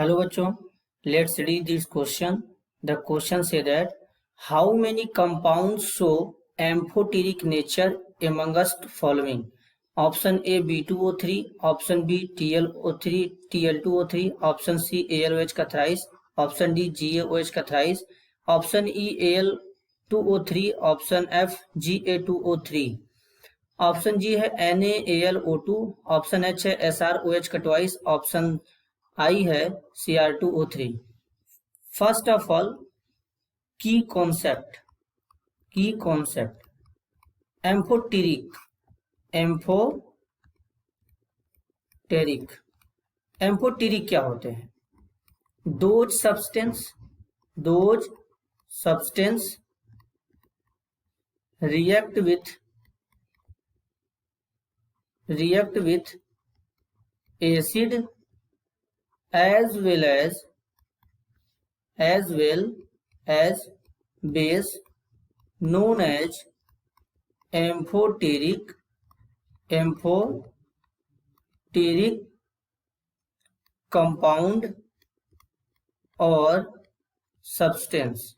Hello बच्चों, let's read this question. The question say that how many compounds show amphoteric nature among us following? Option A B2O3, option B TlO3 Tl2O3, option C AlOH का thrice, option D GaOH का thrice, option E Al2O3, option F Ga2O3. Option G है NaAlO2, option H है SrOH का twice, option I है Cr2O3. First of all की concept amphoteric क्या होते हैं? Those substance react with acid as well as base known as amphoteric compound और substance.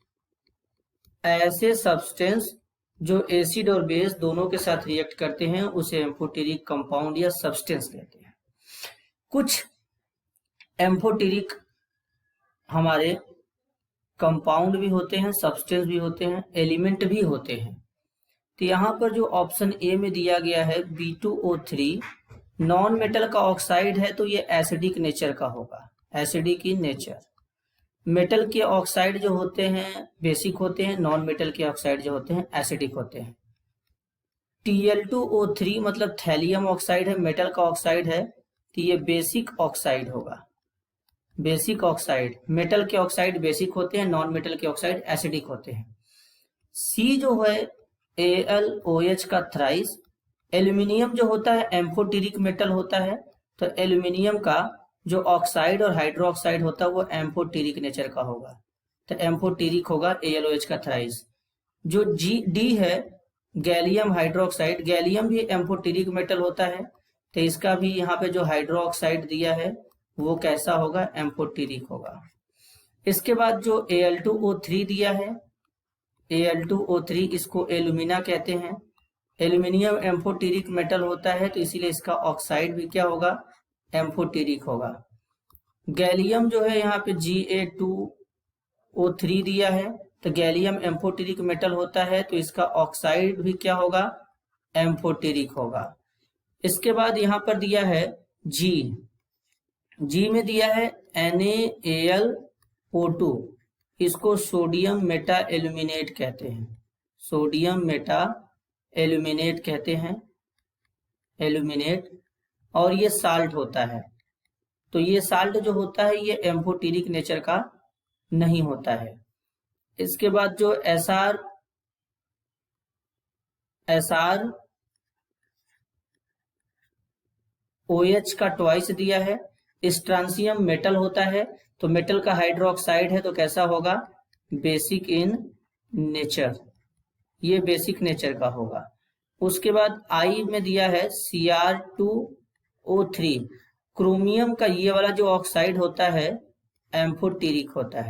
ऐसे सब्सटेंस जो एसिड और बेस दोनों के साथ रिएक्ट करते हैं उसे एम्फोटेरिक कंपाउंड या सब्सटेंस कहते हैं. कुछ एम्फोटेरिक हमारे कंपाउंड भी होते हैं, सब्सटेंस भी होते हैं, एलिमेंट भी होते हैं. तो यहाँ पर जो ऑप्शन ए में दिया गया है B2O3 नॉन मेटल का ऑक्साइड है, तो ये एसिडिक नेचर का होगा, एसिडिक इन नेचर. मेटल के ऑक्साइड जो होते हैं बेसिक होते हैं, नॉन मेटल के ऑक्साइड जो होते हैं एसिडिक होते हैं. Tl2O3 मतलब थैलियम ऑक्साइड है, मेटल का ऑक्साइड है, तो ये बेसिक ऑक्साइड होगा. बेसिक ऑक्साइड, मेटल के ऑक्साइड बेसिक होते हैं, नॉन मेटल के ऑक्साइड एसिडिक होते हैं. सी जो है AlOH का थ्राइस. एल्यूमिनियम जो होता है एम्फोटेरिक मेटल होता है, तो एल्यूमिनियम का जो ऑक्साइड और हाइड्रोक्साइड होता है वो एम्फोटेरिक नेचर का होगा, तो एम्फोटेरिक होगा AlOH का थ्राइस. जो डी है गैलियम हाइड्रोक्साइड, गैलियम भी एम्फोटेरिक मेटल होता है, तो इसका भी यहाँ पे जो हाइड्रोक्साइड दिया है वो कैसा होगा, एम्फोटेरिक होगा. इसके बाद जो Al2O3 दिया है, Al2O3 इसको एल्यूमिना कहते हैं. एल्यूमिनियम एम्फोटेरिक मेटल होता है, तो इसीलिए इसका ऑक्साइड भी क्या होगा, एम्फोटेरिक होगा. गैलियम जो है यहाँ पे Ga2O3 दिया है, तो गैलियम एम्फोटेरिक मेटल होता है, तो इसका ऑक्साइड भी क्या होगा, एम्फोटेरिक होगा. इसके बाद यहाँ पर दिया है जी में दिया है NaAlO2, इसको सोडियम मेटा एल्यूमिनेट कहते हैं, सोडियम मेटा एल्यूमिनेट कहते हैं, एल्यूमिनेट. और ये साल्ट होता है, तो ये साल्ट जो होता है ये एम्फोटेरिक नेचर का नहीं होता है. इसके बाद जो SrOH का ट्वाइस दिया है. स्ट्रांसियम मेटल होता है, तो मेटल का हाइड्रोक्साइड है, तो कैसा होगा, बेसिक इन नेचर, ये बेसिक नेचर का होगा. उसके बाद आई में दिया है Cr2O3. क्रोमियम का ये वाला जो ऑक्साइड होता है एम्फोटेरिक होता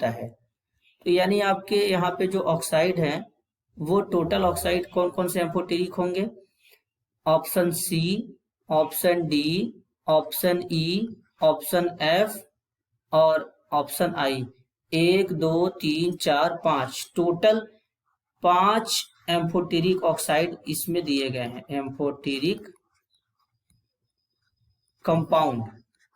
है. तो यानी आपके यहाँ पे जो ऑक्साइड है वो टोटल ऑक्साइड कौन कौन से एम्फोटेरिक होंगे, option C, option D, option E, option F और option I. 1 2 3 4 5 total 5 amphoteric oxide इसमें दिए गए हैं. एम्फोटेरिक कंपाउंड,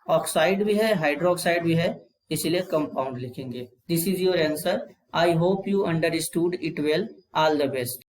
ऑक्साइड भी है, हाइड्रोक्साइड भी है, इसीलिए कंपाउंड लिखेंगे. This is your answer. I hope you understood it well. All the best.